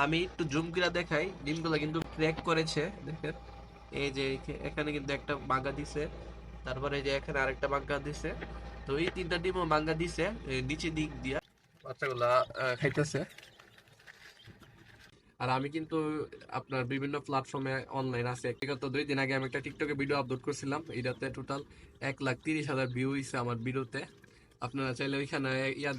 আমি একটু জুম করে দেখাই, ডিমগুলো কিন্তু ক্র্যাক করেছে দেখেন। এই যে এখানে কিন্তু একটা বাঙ্গা দিছে, তারপরে এই যে এখানে আরেকটা বাঙ্গা দিছে। তো এই তিনটা ডিমও বাঙ্গা দিছে নিচে দিক দিয়া বাচ্চাগুলা খাইতেছে। আর আমি কিন্তু আপনার বিভিন্ন প্ল্যাটফর্মে অনলাইন আছে। বিগত 2 দিন আগে আমি একটা টিকটকে ভিডিও আপলোড করছিলাম, এটাতে টোটাল 1,30,000 ভিউ হয়েছে আমার ভিডিওতে। আপনারা চাইলে ওইখানে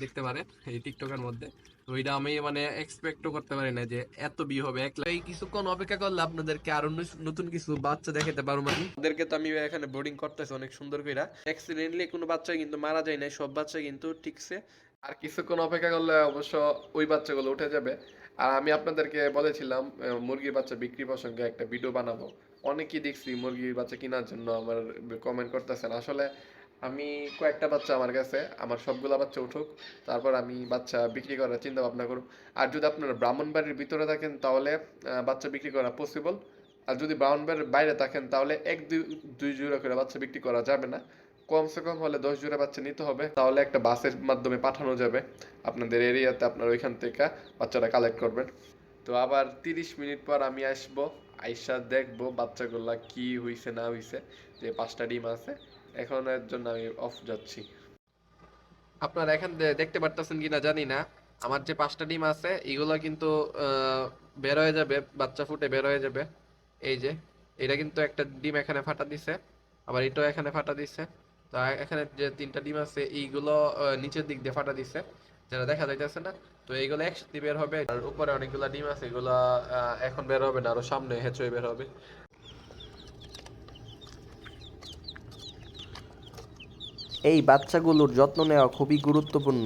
দেখতে পারেন এই টিকটকের মধ্যে। তো এটা আমি মানে এক্সপেক্টও করতে পারি না যে এত ভিউ হবে 1 লাখ। এই কিছুক্ষণ অপেক্ষা করলে আপনাদেরকে আরো নতুন কিছু বাচ্চা দেখাতে পারবো আমি। ওদেরকে তো আমি এখানে বোর্ডিং করতেছি অনেক সুন্দর করে। অ্যাক্সিডেন্টলি কোনো বাচ্চা কিন্তু মারা যায় নাই, সব বাচ্চা কিন্তু ঠিকছে। আর কিছুক্ষণ অপেক্ষা করলে অবশ্য ওই বাচ্চাগুলো উঠে যাবে। আর আমি আপনাদেরকে বলেছিলাম মুরগির বাচ্চা বিক্রি প্রসঙ্গে একটা ভিডিও বানাবো। অনেকেই দেখছি মুরগির বাচ্চা কেনার জন্য আমার কমেন্ট করতেছেন। আসলে আমি কয়েকটা বাচ্চা আমার কাছে, আমার সবগুলা বাচ্চা উঠুক, তারপর আমি বাচ্চা বিক্রি করার চিন্তা ভাবনা করব। আর যদি আপনারা ব্রাহ্মণবাড়ির ভিতরে থাকেন তাহলে বাচ্চা বিক্রি করা পসিবল। আর যদি ব্রাহ্মণবাড়ির বাইরে থাকেন তাহলে দুই জোড়া করে বাচ্চা বিক্রি করা যাবে না। কমসে কম হলে 10 জোড়া বাচ্চা নিতে হবে, তাহলে একটা বাসের মাধ্যমে পাঠানো যাবে আপনাদের এরিয়াতে। আপনার ওইখান থেকে বাচ্চাটা কালেক্ট করবেন। তো আবার 30 মিনিট পর আমি আসবো, আইসা দেখবো বাচ্চাগুলা কি হইছে না হইছে। যে 5টা ডিম আছে, এখন এর জন্য আমি অফ যাচ্ছি। আপনারা এখান দেখতে পারতেছেন কিনা জানি না, আমার যে 5টা ডিম আছে এগুলো কিন্তু বের হয়ে যাবে, বাচ্চা ফুটে বের হয়ে যাবে। এই যে এটা কিন্তু একটা ডিম এখানে ফাটা দিছে, আবার এটাও এখানে ফাটা দিছে। তো এখানে যে 3টা ডিম আছে এইগুলো নিচের দিক দিয়ে ফাটা দিছে, যেটা দেখা যাইতেছে না। তো এইগুলো একসাথে বের হবে। আর উপরে অনেকগুলো ডিম আছে, এগুলো এখন বের হবে না, আরো সামনে হেঁচড়ে বের হবে। এই বাচ্চাগুলোর যত্ন নেওয়া খুবই গুরুত্বপূর্ণ।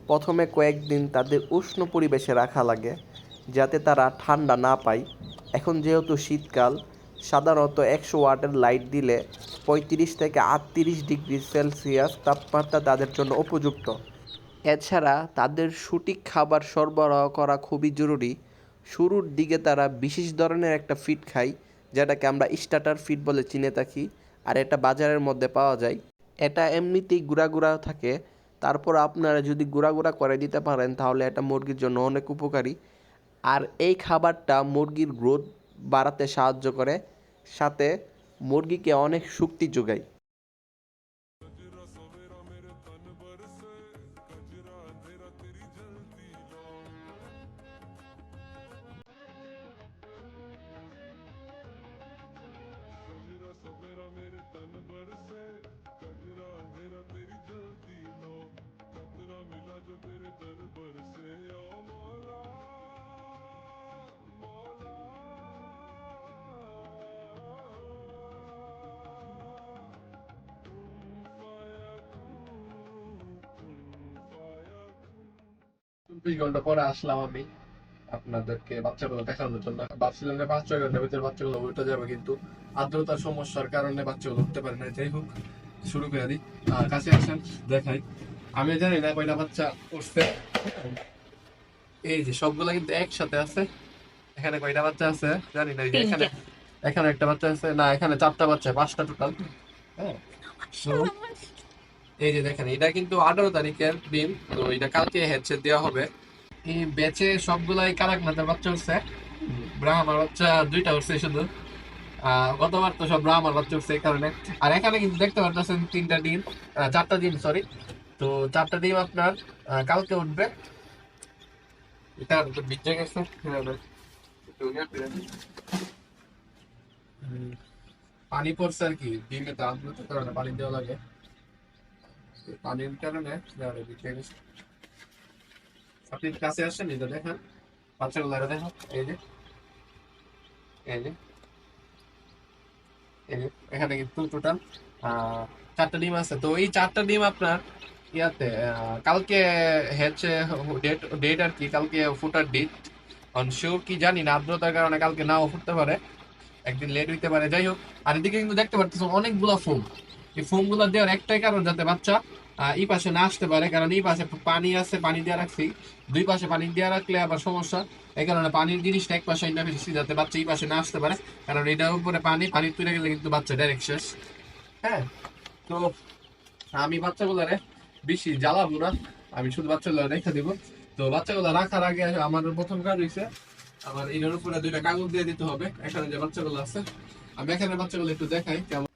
প্রথমে কয়েকদিন তাদের উষ্ণ পরিবেশে রাখা লাগে, যাতে তারা ঠান্ডা না পায়। এখন যেহেতু শীতকাল, সাধারণত 100 ওয়াটের লাইট দিলে 35 থেকে 38 ডিগ্রি সেলসিয়াস তাপমাত্রা তাদের জন্য উপযুক্ত। এছাড়া তাদের সঠিক খাবার সরবরাহ করা খুবই জরুরি। শুরুর দিকে তারা বিশেষ ধরনের একটা ফিড খায়, যেটাকে আমরা স্টার্টার ফিড বলে চিনে থাকি। আর এটা বাজারের মধ্যে পাওয়া যায়। এটা এমনিতেই গুঁড়া গুঁড়া থাকে। তারপর আপনারা যদি গুঁড়া গুঁড়া করে দিতে পারেন তাহলে এটা মুরগির জন্য অনেক উপকারী। আর এই খাবারটা মুরগির গ্রোথ বাড়াতে সাহায্য করে, সাথে মুরগিকে অনেক শক্তি যোগায়। চব্বিশ ঘন্টা পরে আসলাম আমি আপনাদেরকে বাচ্চাগুলো দেখানোর জন্য। ভাবছিলাম যে 5-6 ঘন্টার ভিতরে বাচ্চাগুলো উঠে যাবে, কিন্তু আর্দ্রতার সমস্যার কারণে বাচ্চাগুলো উঠতে পারে না। যাই হোক, শুরু করে দিই। কাছে আসেন, দেখাই। আমি জানি না কয়টা বাচ্চা উঠছে। এই যে সবগুলা কিন্তু একসাথে আছে। এখানে কয়টা বাচ্চা আছে জানি না। এই যে এখানে এখানে একটা বাচ্চা আছে, না এখানে 4টা বাচ্চা, 5টা টোটাল। হ্যাঁ, so, এই যে দেখেন এটা কিন্তু 18 তারিখের ডিম। তো এটা কালকে হ্যাচে দেওয়া হবে। এই ব্যাচে সবগুলাই কারাকনাথের বাচ্চা উঠছে। ব্রাহ্মার বাচ্চা 2টা উঠছে শুধু। গতবার তো সব ব্রাহ্মার বাচ্চা উঠছে এই কারণে। আর এখানে কিন্তু দেখতে পাচ্ছেন 3টা ডিম, 4টা ডিম সরি। তো 4টা ডিম আপনার কালকে উঠবে। এটা তো ভিজে গেছে। পানি পড়ছে আর কি, ডিমে তো আর্দ্রতার কারণে পানি দেওয়া লাগে। পানির কারণে ভিজে গেছে। আপনি কাছে আসছেন, এটা দেখেন বাচ্চাগুলো, দেখেন এই যে এই যে এখানে কিন্তু টোটাল 4টা ডিম আছে। তো এই 4টা ডিম আপনার ইয়াতে কালকে হচ্ছে ডেট ডেট আর কি, কালকে ফুটার ডেট। শিওর কি জানি না, আর্দ্রতার কারণে কালকে নাও ফুটতে পারে, একদিন লেট হইতে পারে। যাই হোক, আর এদিকে কিন্তু দেখতে পারতেছো অনেকগুলা ফোম। এই ফোম গুলা দেওয়ার একটাই কারণ, যাতে বাচ্চা এই পাশে না আসতে পারে। কারণ এই পাশে পানি আছে, পানি দিয়ে রাখছি। দুই পাশে পানি দিয়ে রাখলে আবার সমস্যা। এই কারণে পানির জিনিসটা এক পাশে না ফেলছি, যাতে বাচ্চা এই পাশে না আসতে পারে। কারণ এটার উপরে পানি তুলে গেলে কিন্তু বাচ্চা ডাইরেক্ট শেষ। হ্যাঁ, তো আমি বাচ্চাগুলারে বেশি জ্বালাবো না, আমি শুধু বাচ্চাগুলো রেখে দিব। তো বাচ্চাগুলো রাখার আগে আমার প্রথম কাজ হইছে আমার এটার উপরে দুইটা কাগজ দিয়ে দিতে হবে। এখানে যে বাচ্চাগুলো আছে আমি এখানে বাচ্চাগুলো একটু দেখাই কেমন।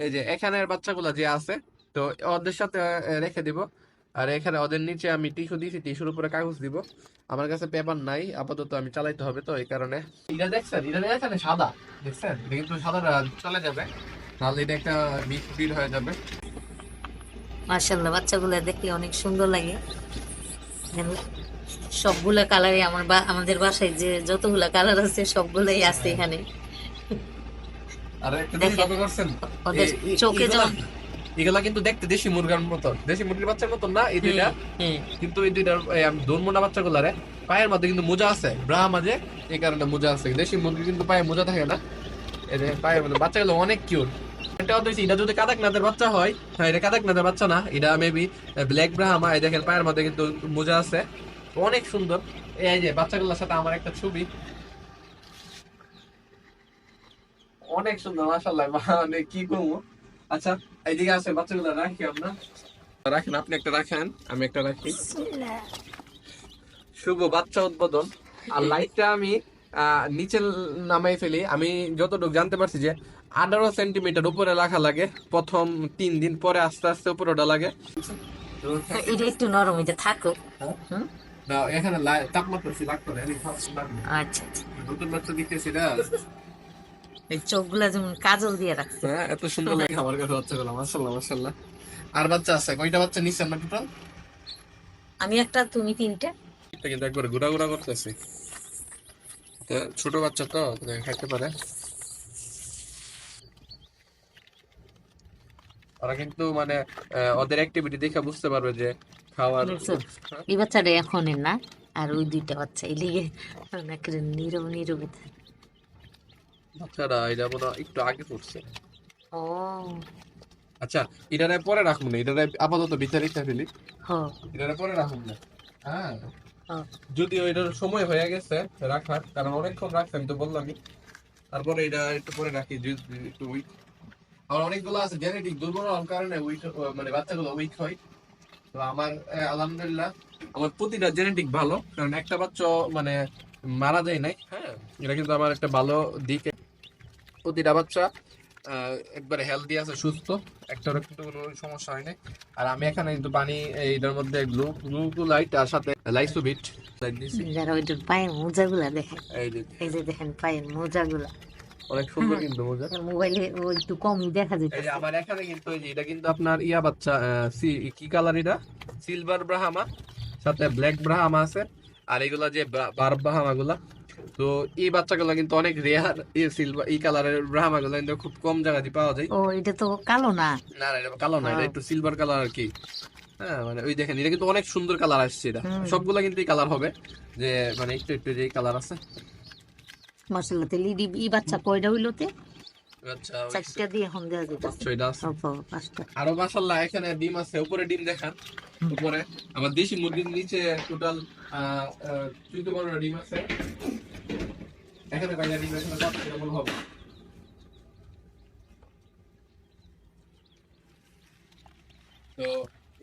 এই যে এখানের বাচ্চাগুলো যে আছে, তো ওদের সাথে রেখে দিব। আর এখানে ওদের নিচে আমি টিস্যু দিয়েছি, টিস্যুর উপরে কাগজ দিব। আমার কাছে পেপার নাই আপাতত, আমি চালাইতে হবে তো এই কারণে। এটা দেখছেন, এটা এখানে সাদা দেখছেন, এটা কিন্তু সাদাটা চলে যাবে, নাহলে এটা একটা বিট হয়ে যাবে। মাশাআল্লাহ, বাচ্চাগুলো দেখতে অনেক সুন্দর লাগে। সবগুলা কালারই আমাদের বাসায় যে যতগুলা কালার আছে সবগুলাই আছে এখানে। আর একটা জিনিস দেখেন, লক্ষ্য করছেন, ওদের চোখে যেমন এগুলা কিন্তু দেখতে দেশি মুরগার মতন, দেশি মুরগির বাচ্চার মতন না এই দুইটা। কিন্তু এই দুইটার দোনমোনা বাচ্চাগুলারে পায়ের মধ্যে কিন্তু মোজা আছে, ব্রা মাঝে, এই কারণে মোজা আছে। দেশি মুরগি কিন্তু পায়ে মোজা থাকে না। এই যে পায়ের মধ্যে বাচ্চাগুলো অনেক কিউট। এটা হচ্ছে এটা যদি কাদাকনাথের বাচ্চা হয়, হ্যাঁ এটা কাদাকনাথের বাচ্চা না, এটা মেবি ব্ল্যাক ব্রাহ্মা। এই দেখেন পায়ের মধ্যে কিন্তু মোজা আছে, অনেক সুন্দর। এই যে বাচ্চাগুলোর সাথে আমার একটা ছবি, অনেক সুন্দর মাশাআল্লাহ, মানে কি করবো। আচ্ছা এইদিকে আছে বাচ্চাগুলো, রাখি আপনার রাখেন, আপনি একটা রাখেন, আমি একটা রাখি। শুভ বাচ্চা উদ্বোধন। আর লাইটটা আমি নিচে নামাই ফেলি। আমি যতটুকু জানতে পারছি যে 18 সেন্টিমিটার উপরে রাখা লাগে প্রথম 3 দিন, পরে আস্তে আস্তে উপরে ওটা লাগে। এটা একটু নরম, এটা থাকুক। হুম? না এখানে তাপমাত্রা বেশি লাগতো না, লাগবে। আচ্ছা আচ্ছা, নতুন বাচ্চা দেখতেছি না, এই চোখগুলা যেমন কাজল দিয়ে রাখছে। হ্যাঁ এত সুন্দর লাগে আমার কাছে বাচ্চাগুলো, মাশাআল্লাহ মাশাআল্লাহ। আর বাচ্চা আছে কয়টা বাচ্চা নিচ্ছেন না টোটাল? আমি একটা, তুমি তিনটা। এটা কিন্তু একবার ঘোরা ঘোরা করতেছি, ছোট বাচ্চা তো খাইতে পারে। ওরা কিন্তু মানে ওদের অ্যাক্টিভিটি দেখে বুঝতে পারবে যে খাওয়ার। দেখছো? এই বাচ্চাটা এখনের না, আর ওই দুইটা বাচ্চা এই লিগে অনেক নীরব নীরবে থাকে। বাচ্চারা এটা মনে হয় একটু আগে পড়ছে। ও আচ্ছা এটারে পরে রাখবো না, এটারে আপাতত ভিতরে রেখে ফেলি, হ এটারে পরে রাখবো না। হ্যাঁ হ। যদিও এটার সময় হয়ে গেছে রাখার, কারণ অনেকক্ষণ রাখছি আমি তো বললামই। তারপরে এটা একটু পরে রাখি, একটু উইক। আর অনেকগুলো আছে জেনেটিক দুর্বল হওয়ার কারণে উইক, মানে বাচ্চাগুলো উইক হয়। তো আমার আলহামদুলিল্লাহ আমার প্রতিটা জেনেটিক ভালো, কারণ একটা বাচ্চা মানে মারা যায় নাই। হ্যাঁ এটা কিন্তু আমার একটা ভালো দিক, প্রতিটা বাচ্চা একবারে হেলদি আছে, সুস্থ, একটারও কিন্তু কোনো সমস্যা হয় নাই। আর আমি এখানে কিন্তু পানি এইটার মধ্যে গ্লুকোলাইট আর সাথে লাইসোবিট দিয়েছি। যারা ওইটার পায়ের মোজাগুলা দেখেন, এই যে এই যে দেখেন পায়ের মোজাগুলা, অনেক সুন্দর কিন্তু মোজা। মোবাইলে ও একটু কমই দেখা এই যে যেতেছে। আমার এখানে কিন্তু এই যে এটা কিন্তু আপনার ইয়া বাচ্চা, কি কালার এটা, সিলভার ব্রাহ্মা, সাথে ব্ল্যাক ব্রাহ্মা আছে। আর এগুলা যে বার ব্রাহ্মা গুলা, তো এই বাচ্চাগুলো কিন্তু অনেক রেয়ার। এই সিলভার এই কালারের ব্রাহ্মা গুলো কিন্তু খুব কম জায়গায় পাওয়া যায়। ও এটা তো কালো না। না না এটা কালো না, এটা একটু সিলভার কালার আর কি। হ্যাঁ মানে ওই দেখেন এটা কিন্তু অনেক সুন্দর কালার আসছে, এটা সবগুলা কিন্তু এই কালার হবে, যে মানে একটু একটু যে কালার আছে। মাশাআল্লাহ, তাহলে এই বাচ্চা কয়টা হইলোতে? আচ্ছা চারটা দিয়ে এখন দেওয়া যেতেছে। পাঁচটা এটা আছে। পাঁচটা। আরো মাশাআল্লাহ এখানে ডিম আছে, উপরে ডিম দেখান। উপরে আমার দেশি মুরগির নিচে টোটাল 14-15টা ডিম আছে। এখানে কয়টা ডিম, এখানে কতটা কেমন হবে। তো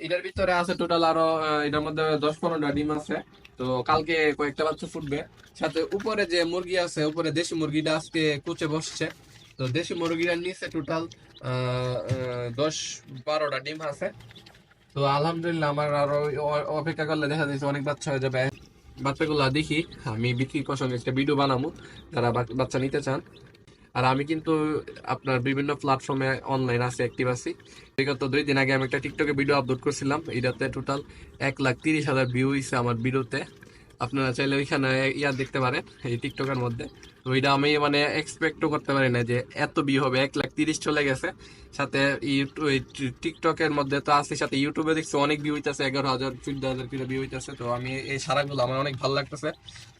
এটার ভিতরে আছে টোটাল আরো এটার মধ্যে 10-15টা ডিম আছে। তো কালকে কয়েকটা বাচ্চা ফুটবে। সাথে উপরে যে মুরগি আছে, উপরে দেশি মুরগিটা আজকে কুচে বসছে। তো দেশি মুরগিটা নিচে টোটাল 10-12টা ডিম আছে। তো আলহামদুলিল্লাহ আমার আরো অপেক্ষা করলে দেখা যাচ্ছে অনেক বাচ্চা হয়ে যাবে। বাচ্চাগুলো দেখি আমি বিক্রি প্রসঙ্গে একটা ভিডিও বানাবো, যারা বাচ্চা নিতে চান। আর আমি কিন্তু আপনার বিভিন্ন প্ল্যাটফর্মে অনলাইন আছে, অ্যাক্টিভ আছি। বিগত 2 দিন আগে আমি একটা টিকটকে ভিডিও আপলোড করছিলাম, এটাতে টোটাল 1,30,000 ভিউ হয়েছে আমার ভিডিওতে। আপনারা চাইলে ওইখানে ইয়া দেখতে পারেন এই টিকটকের মধ্যে। তো এটা আমি মানে এক্সপেক্টও করতে পারি না যে এত ভিউ হবে, 1,30,000 চলে গেছে। সাথে টিকটকের মধ্যে তো আছে, সাথে ইউটিউবে দেখছি অনেক ভিউ হইতেছে, 11,000 14,000 করে ভিউ হইতেছে। তো আমি এই সারাগুলো আমার অনেক ভালো লাগতেছে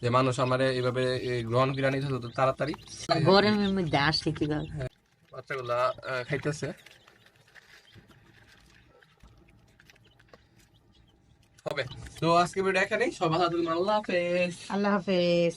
যে মানুষ আমার এইভাবে গ্রহণ করে নিতে হতো তাড়াতাড়ি। গরমের মধ্যে আসলে কিভাবে? বাচ্চাগুলা খাইতেছে হবে। তো আজকে ভিডিও এখানেই, সব ভালো থাকবেন, আল্লাহ হাফেজ। আল্লাহ হাফেজ।